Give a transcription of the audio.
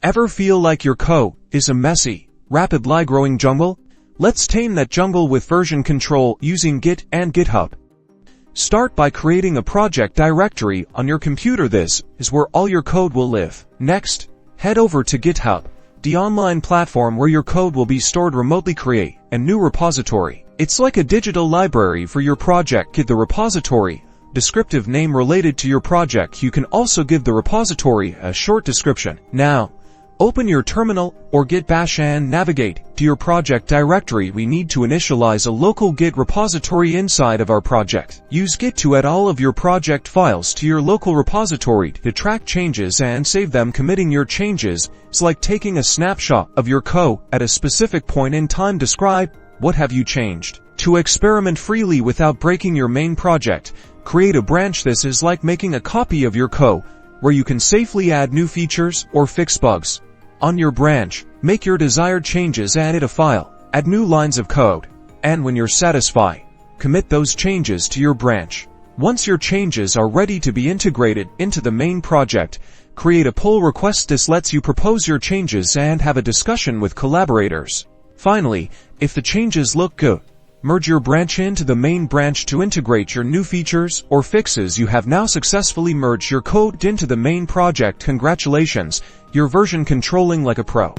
Ever feel like your code is a messy, rapidly growing jungle? Let's tame that jungle with version control using Git and GitHub. Start by creating a project directory on your computer. This is where all your code will live. Next, head over to GitHub, the online platform where your code will be stored remotely. Create a new repository. It's like a digital library for your project. Give the repository descriptive name related to your project. You can also give the repository a short description. Now, open your terminal or Git bash and navigate to your project directory. We need to initialize a local Git repository inside of our project. Use Git to add all of your project files to your local repository to track changes and save them. Committing your changes is like taking a snapshot of your code at a specific point in time. Describe what have you changed. To experiment freely without breaking your main project, create a branch. This is like making a copy of your code where you can safely add new features or fix bugs. On your branch, make your desired changes, edit a file, add new lines of code, and when you're satisfied, commit those changes to your branch. Once your changes are ready to be integrated into the main project, create a pull request. This lets you propose your changes and have a discussion with collaborators. Finally, if the changes look good, merge your branch into the main branch to integrate your new features or fixes. You have now successfully merged your code into the main project. Congratulations, you're version controlling like a pro.